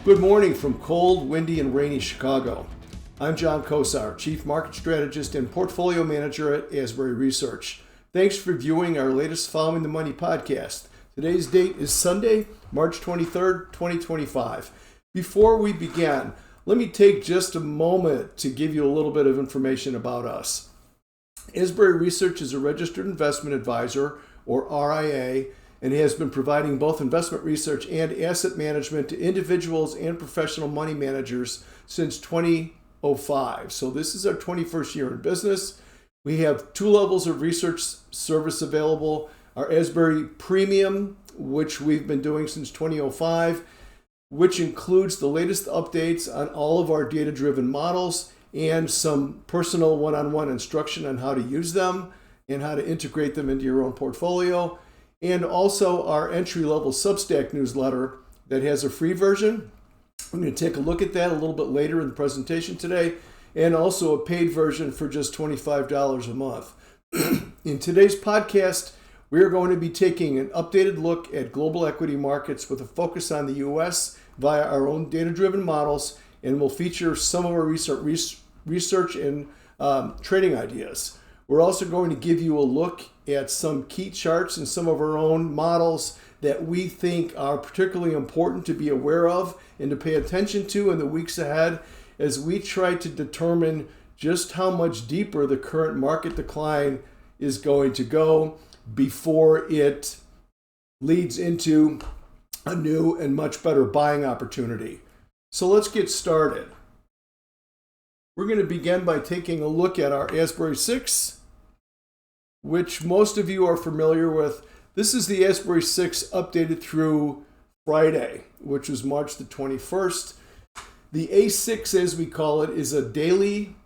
Good morning from cold, windy, and rainy Chicago. I'm John Kosar, Chief Market Strategist and Portfolio Manager at Asbury Research. Thanks for viewing our latest Following the Money podcast. Today's date is Sunday, March 23rd, 2025. Before we begin, let me take just a moment to give you a little bit of information about us. Asbury Research is a registered investment advisor, or RIA, and has been providing both investment research and asset management to individuals and professional money managers since 2005. So this is our 21st year in business. We have two levels of research service available. Our Asbury Premium, which we've been doing since 2005, which includes the latest updates on all of our data-driven models and some personal one-on-one instruction on how to use them and how to integrate them into your own portfolio. And also our entry-level Substack newsletter that has a free version. I'm going to take a look at that a little bit later in the presentation today, and also a paid version for just $25 a month. In today's podcast, we are going to be taking an updated look at global equity markets with a focus on the U.S. via our own data-driven models, and we'll feature some of our research and trading ideas. We're also going to give you a look at some key charts and some of our own models that we think are particularly important to be aware of and to pay attention to in the weeks ahead as we try to determine just how much deeper the current market decline is going to go before it leads into a new and much better buying opportunity. So let's get started. We're going to begin by taking a look at our Asbury 6, which most of you are familiar with. This is the Asbury 6 updated through Friday, which was March the 21st. The A6, as we call it, is a daily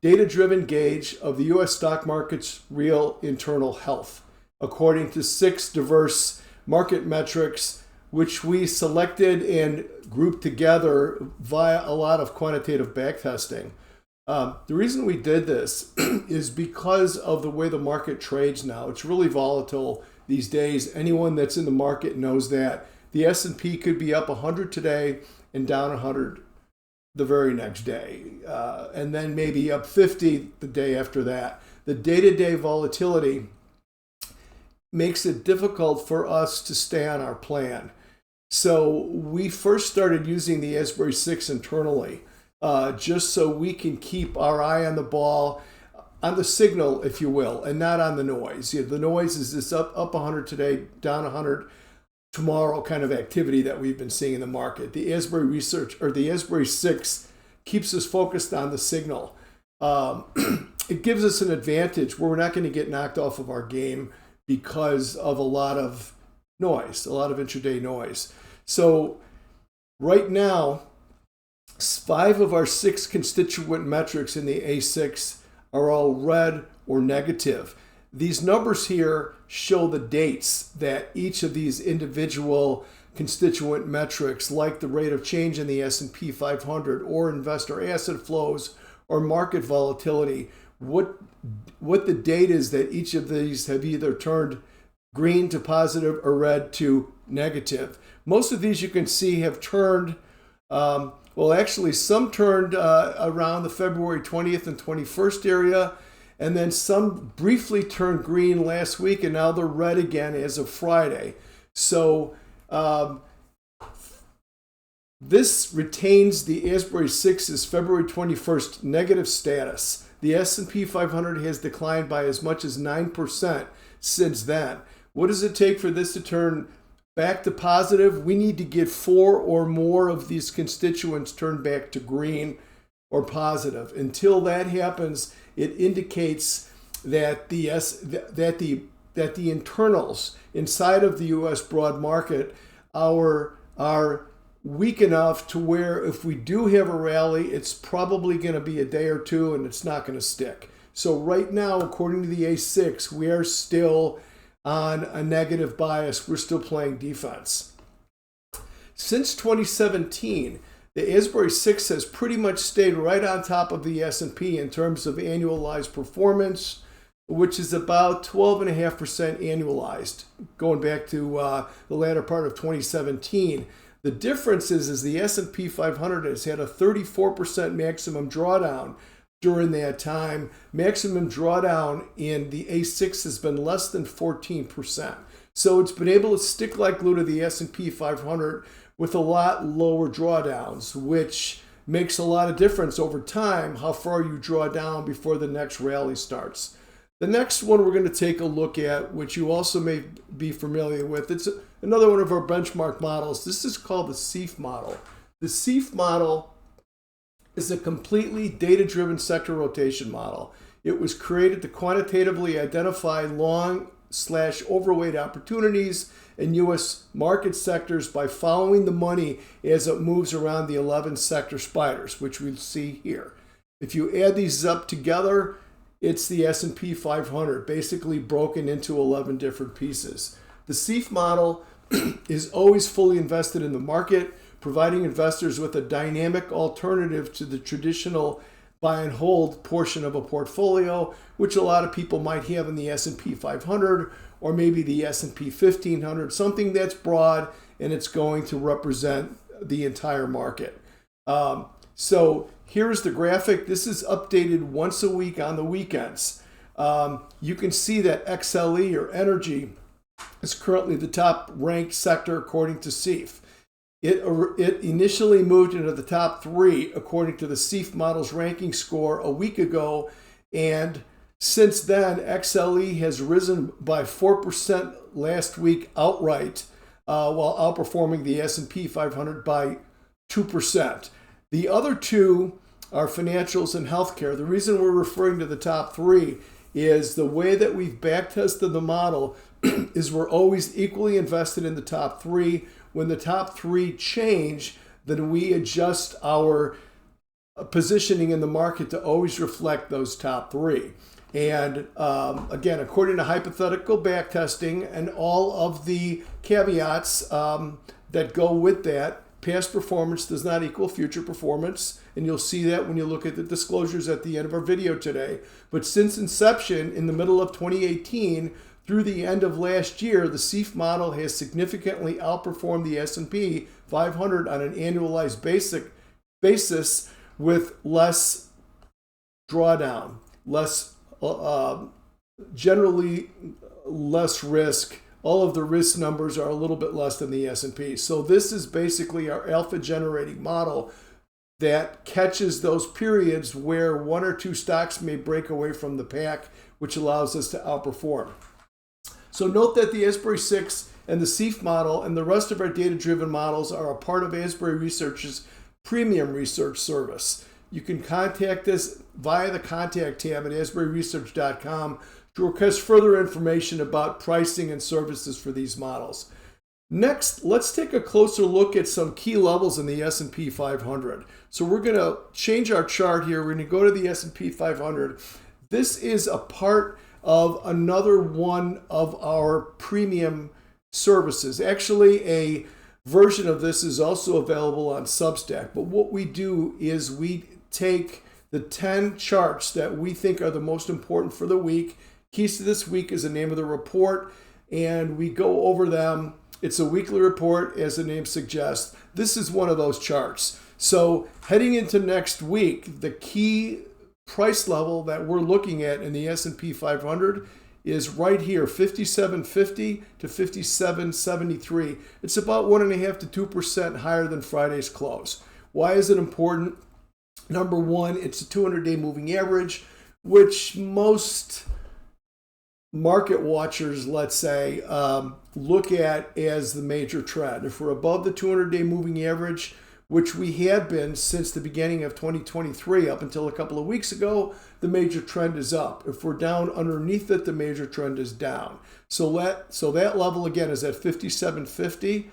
data-driven gauge of the U.S. stock market's real internal health, according to 6 diverse market metrics, which we selected and grouped together via a lot of quantitative backtesting. The reason we did this is because of the way the market trades now. It's really volatile these days. Anyone that's in the market knows that. The S&P could be up 100 today and down 100 the very next day, and then maybe up 50 the day after that. The day-to-day volatility makes it difficult for us to stay on our plan. So we first started using the Asbury 6 internally, just so we can keep our eye on the ball, on the signal, if you will, and not on the noise. The noise is this up 100 today, down 100 tomorrow kind of activity that we've been seeing in the market. The Asbury Research, or the Asbury 6, keeps us focused on the signal. It gives us an advantage where we're not going to get knocked off of our game because of a lot of noise, a lot of intraday noise. So right now, 5 of our 6 constituent metrics in the A6 are all red or negative. These numbers here show the dates that each of these individual constituent metrics, like the rate of change in the S&P 500 or investor asset flows or market volatility, what the date is that each of these have either turned green to positive or red to negative. Most of these you can see have turned actually, some turned around the February 20th and 21st area, and then some briefly turned green last week, and now they're red again as of Friday. So this retains the Asbury 6's February 21st negative status. The S&P 500 has declined by as much as 9% since then. What does it take for this to turn back to positive? We need to get 4 or more of these constituents turned back to green or positive. Until that happens, it indicates that the internals inside of the U.S. broad market are weak enough to where if we do have a rally, it's probably going to be a day or two and it's not going to stick. So right now, according to the A6, we are still on a negative bias. We're still playing defense. Since 2017, the Asbury 6 has pretty much stayed right on top of the S&P in terms of annualized performance, which is about 12.5% annualized, going back to the latter part of 2017. The difference is the S&P 500 has had a 34% maximum drawdown during that time. Maximum drawdown in the A6 has been less than 14%. So it's been able to stick like glue to the S&P 500 with a lot lower drawdowns, which makes a lot of difference over time how far you draw down before the next rally starts. The next one we're going to take a look at, which you also may be familiar with, it's another one of our benchmark models. This is called the CEF model. The CEF model is a completely data-driven sector rotation model. It was created to quantitatively identify long/overweight opportunities in U.S. market sectors by following the money as it moves around the 11 sector spiders, which we see here. If you add these up together, it's the S&P 500, basically broken into 11 different pieces. The CEF model is always fully invested in the market, providing investors with a dynamic alternative to the traditional buy and hold portion of a portfolio, which a lot of people might have in the S&P 500 or maybe the S&P 1500, something that's broad and it's going to represent the entire market. So here's the graphic. This is updated once a week on the weekends. You can see that XLE or energy is currently the top ranked sector according to CEF. It initially moved into the top 3 according to the CEF model's ranking score a week ago, and since then XLE has risen by 4% last week outright, while outperforming the S&P 500 by 2%. The other two are financials and healthcare. The reason we're referring to the top 3 is the way that we've backtested the model is we're always equally invested in the top 3. When the top 3 change, then we adjust our positioning in the market to always reflect those top 3. And again, according to hypothetical backtesting and all of the caveats that go with that, past performance does not equal future performance. And you'll see that when you look at the disclosures at the end of our video today. But since inception in the middle of 2018 through the end of last year, the CEF model has significantly outperformed the S&P 500 on an annualized basis with less drawdown, generally less risk. All of the risk numbers are a little bit less than the S&P. So this is basically our alpha generating model that catches those periods where 1 or 2 stocks may break away from the pack, which allows us to outperform. So note that the Asbury 6 and the CEF model and the rest of our data-driven models are a part of Asbury Research's premium research service. You can contact us via the contact tab at asburyresearch.com to request further information about pricing and services for these models. Next, let's take a closer look at some key levels in the S&P 500. So we're going to change our chart here. We're going to go to the S&P 500. This is a part of another one of our premium services. Actually, a version of this is also available on Substack. But what we do is we take the 10 charts that we think are the most important for the week. Keys to this week is the name of the report, and we go over them. It's a weekly report, as the name suggests. This is one of those charts. So heading into next week, the key price level that we're looking at in the S&P 500 is right here, 57.50 to 57.73. It's about 1.5 to 2% higher than Friday's close. Why is it important? Number one, it's a 200-day moving average, which most market watchers, let's say, look at as the major trend. If we're above the 200-day moving average, which we had been since the beginning of 2023 up until a couple of weeks ago, the major trend is up. If we're down underneath it, the major trend is down. So that level again is at 57.50.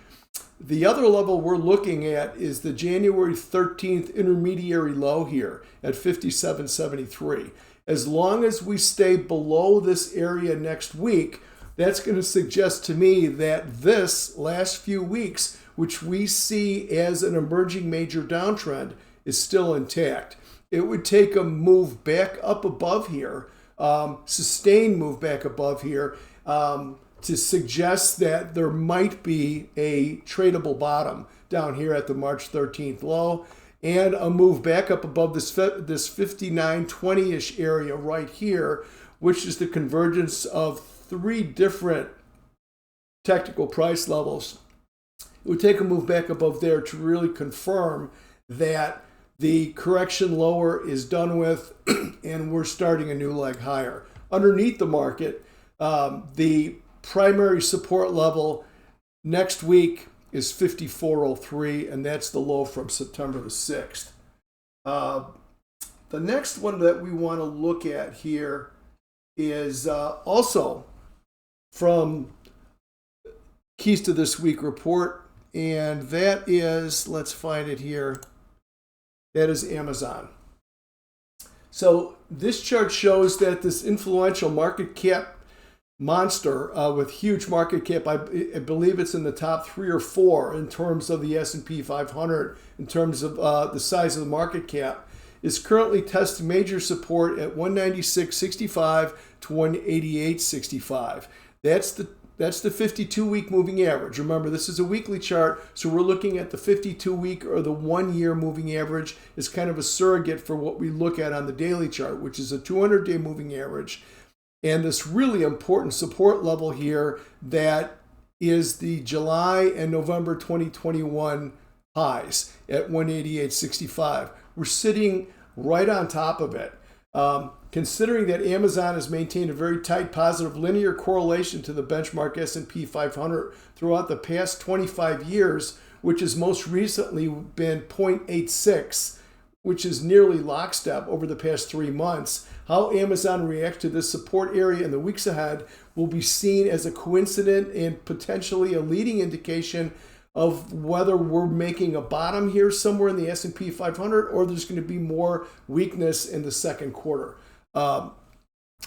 The other level we're looking at is the January 13th intermediary low here at 57.73. As long as we stay below this area next week, that's going to suggest to me that this last few weeks, which we see as an emerging major downtrend, is still intact. It would take a move back up above here, sustained move back above here, to suggest that there might be a tradable bottom down here at the March 13th low and a move back up above this 59.20-ish area right here, which is the convergence of three different technical price levels. It would take a move back above there to really confirm that the correction lower is done with and we're starting a new leg higher. Underneath the market, the primary support level next week is 54.03, and that's the low from September the 6th. The next one that we want to look at here is also from Keys to This Week report, and that is, let's find it here, that is Amazon. So this chart shows that this influential market cap monster with huge market cap, I believe it's in the top 3 or 4 in terms of the S&P 500, in terms of the size of the market cap, is currently testing major support at 196.65 to 188.65. That's the 52-week moving average. Remember, this is a weekly chart, so we're looking at the 52-week or the 1-year moving average as kind of a surrogate for what we look at on the daily chart, which is a 200-day moving average. And this really important support level here that is the July and November 2021 highs at 188.65. We're sitting right on top of it. Considering that Amazon has maintained a very tight positive linear correlation to the benchmark S&P 500 throughout the past 25 years, which has most recently been 0.86, which is nearly lockstep over the past 3 months, how Amazon reacts to this support area in the weeks ahead will be seen as a coincident and potentially a leading indication of whether we're making a bottom here somewhere in the S&P 500 or there's going to be more weakness in the second quarter.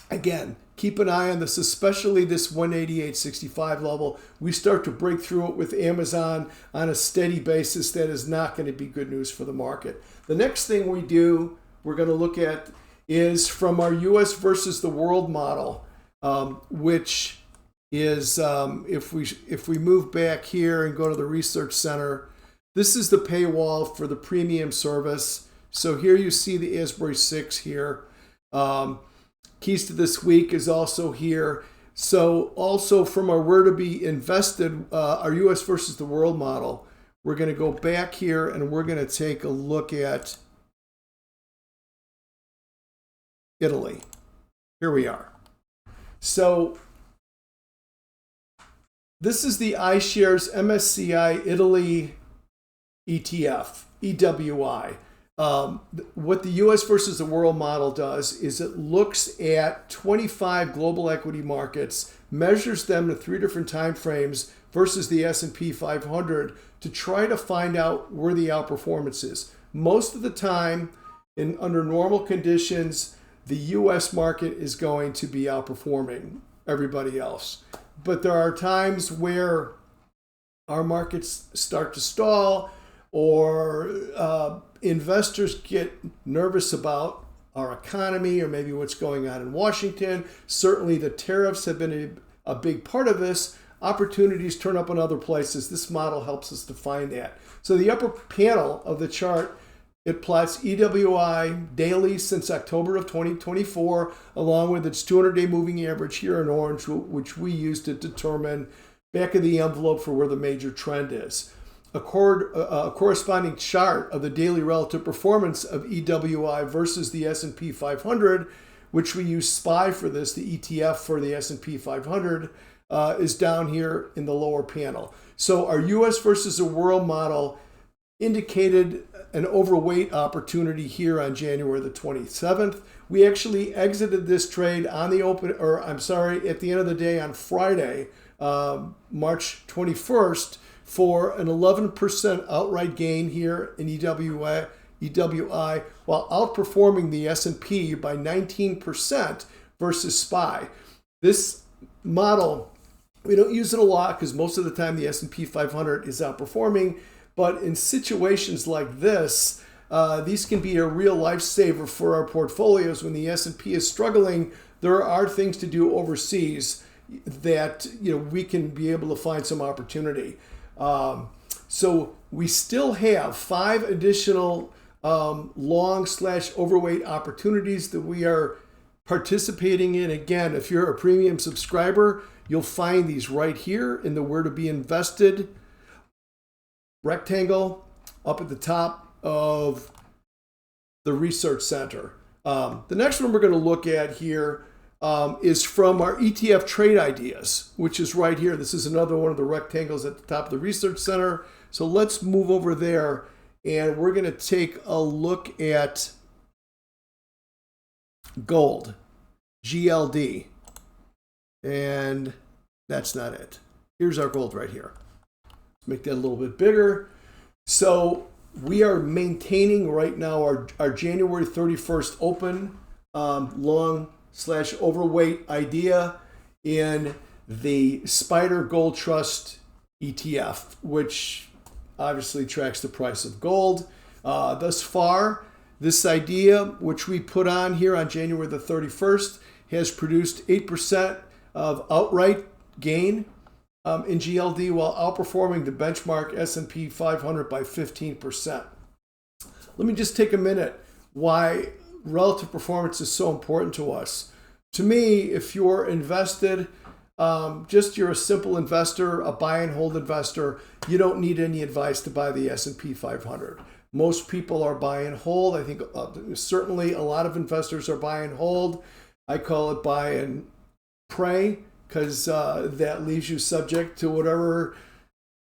Again, keep an eye on this, especially this 188.65 level. We start to break through it with Amazon on a steady basis. That is not going to be good news for the market. The next thing we're going to look at is from our U.S. versus the world model, which is if we move back here and go to the research center, this is the paywall for the premium service. So here you see the Asbury 6 here. Keys to This Week is also here. So also from our Where to Be Invested, our U.S. versus the world model, we're going to go back here and we're going to take a look at Italy. Here we are. So this is the iShares MSCI Italy ETF, EWI. What the U.S. versus the world model does is it looks at 25 global equity markets, measures them in 3 different time frames versus the S&P 500 to try to find out where the outperformance is. Most of the time, under normal conditions, the U.S. market is going to be outperforming everybody else. But there are times where our markets start to stall or investors get nervous about our economy or maybe what's going on in Washington. Certainly the tariffs have been a big part of this. Opportunities turn up in other places. This model helps us to find that. So the upper panel of the chart, it plots EWI daily since October of 2024, along with its 200-day moving average here in orange, which we use to determine back of the envelope for where the major trend is. A corresponding chart of the daily relative performance of EWI versus the S&P 500, which we use SPY for this, the ETF for the S&P 500, is down here in the lower panel. So our U.S. versus the world model indicated an overweight opportunity here on January the 27th. We actually exited this trade on the open, at the end of the day on Friday, March 21st, for an 11% outright gain here in EWI, while outperforming the S&P by 19% versus SPY. This model, we don't use it a lot because most of the time the S&P 500 is outperforming, but in situations like this, these can be a real lifesaver for our portfolios. When the S&P is struggling, there are things to do overseas. that we can be able to find some opportunity. So we still have 5 additional long/overweight opportunities that we are participating in. Again, if you're a premium subscriber, you'll find these right here in the Where to Be Invested rectangle up at the top of the Research Center. The next one we're going to look at here is from our ETF trade ideas, which is right here. This is another one of the rectangles at the top of the Research Center. So let's move over there, and we're going to take a look at gold, GLD. And that's not it. Here's our gold right here. Let's make that a little bit bigger. So we are maintaining right now our January 31st open long/overweight idea in the Spider Gold Trust ETF, which obviously tracks the price of gold. Thus far, this idea, which we put on here on January the 31st, has produced 8% of outright gain in GLD while outperforming the benchmark S&P 500 by 15%. Let me just take a minute why relative performance is so important to us. To me, if you're invested, you're a simple investor, a buy and hold investor, you don't need any advice to buy the S&P 500. Most people are buy and hold. I think certainly a lot of investors are buy and hold. I call it buy and pray, because that leaves you subject to whatever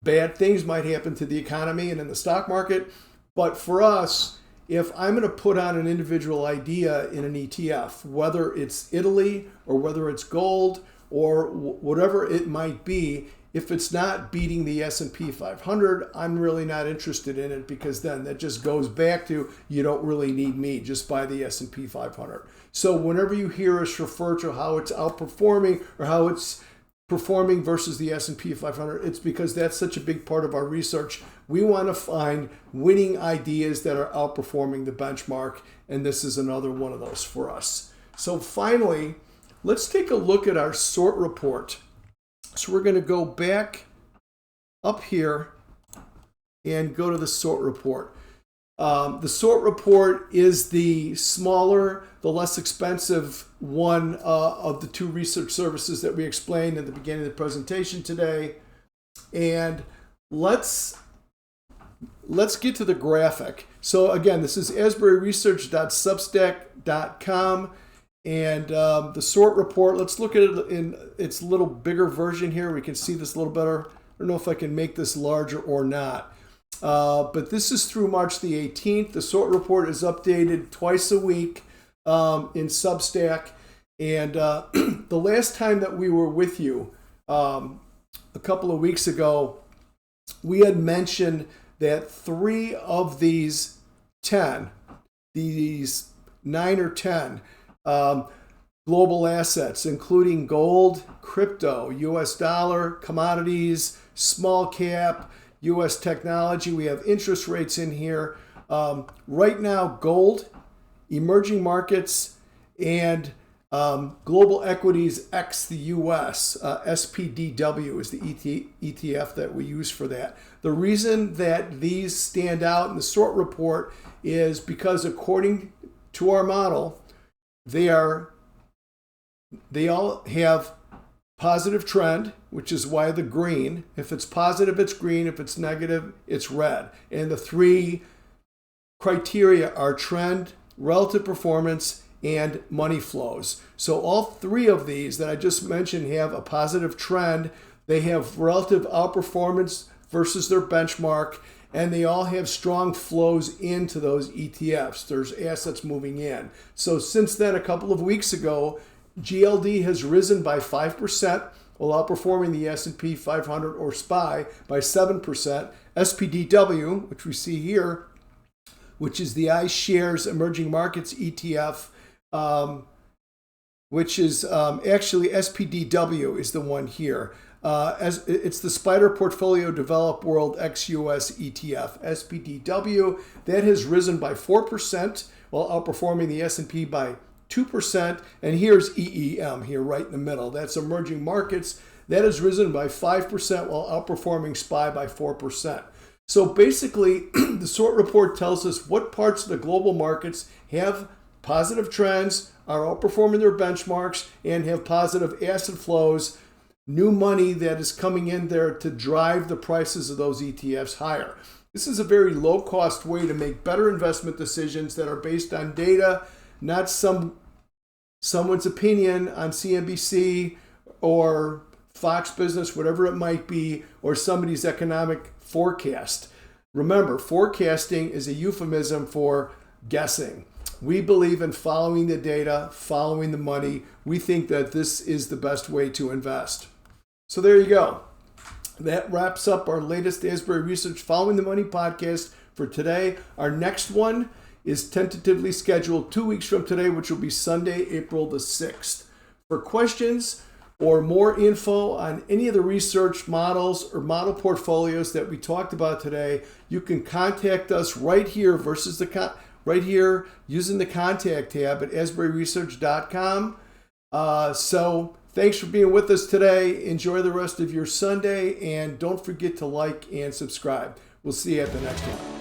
bad things might happen to the economy and in the stock market. But for us, if I'm going to put on an individual idea in an ETF, whether it's Italy or whether it's gold or whatever it might be, if it's not beating the S&P 500, I'm really not interested in it, because then that just goes back to you don't really need me, just buy the S&P 500. So whenever you hear us refer to how it's outperforming or how it's performing versus the S&P 500, it's because that's such a big part of our research. We want to find winning ideas that are outperforming the benchmark, and this is another one of those for us. So finally, let's take a look at our sort report. So we're going to go back up here and go to the sort report. The sort report is the smaller, the less expensive one of the 2 research services that we explained at the beginning of the presentation today. And let's get to the graphic. So again, this is asburyresearch.substack.com. And the sort report, let's look at it in its little bigger version here. We can see this a little better. I don't know if I can make this larger or not. But this is through March the 18th. The sort report is updated twice a week in Substack. And the last time that we were with you, a couple of weeks ago, we had mentioned that 3 of these 9 or 10, global assets, including gold, crypto, US dollar, commodities, small cap, US technology. We have interest rates in here. Right now, gold, emerging markets, and global equities ex the US. SPDW is the ETF that we use for that. The reason that these stand out in the sort report is because according to our model, they all have positive trend, which is why the green. If it's positive, it's green. If it's negative, it's red. And the 3 criteria are trend, relative performance, and money flows. So all 3 of these that I just mentioned have a positive trend. They have relative outperformance versus their benchmark, and they all have strong flows into those ETFs. There's assets moving in. So since then, a couple of weeks ago, GLD has risen by 5%, while outperforming the S&P 500 or SPY by 7%. SPDW, which we see here, which is the iShares Emerging Markets ETF, which is actually SPDW is the one here. As it's the Spider Portfolio Developed World ex-US ETF, SPDW, that has risen by 4%, while outperforming the S&P by 2%. And here's EEM here right in the middle. That's emerging markets. That has risen by 5% while outperforming SPY by 4%. So basically, the SORT report tells us what parts of the global markets have positive trends, are outperforming their benchmarks, and have positive asset flows, new money that is coming in there to drive the prices of those ETFs higher. This is a very low-cost way to make better investment decisions that are based on data, not someone's opinion on CNBC or Fox Business, whatever it might be, or somebody's economic forecast. Remember, forecasting is a euphemism for guessing. We believe in following the data, following the money. We think that this is the best way to invest. So there you go. That wraps up our latest Asbury Research Following the Money podcast for today. Our next one is tentatively scheduled 2 weeks from today, which will be Sunday, April the 6th. For questions or more info on any of the research models or model portfolios that we talked about today, you can contact us right here right here using the contact tab at asburyresearch.com. So thanks for being with us today. Enjoy the rest of your Sunday, and don't forget to like and subscribe. We'll see you at the next one.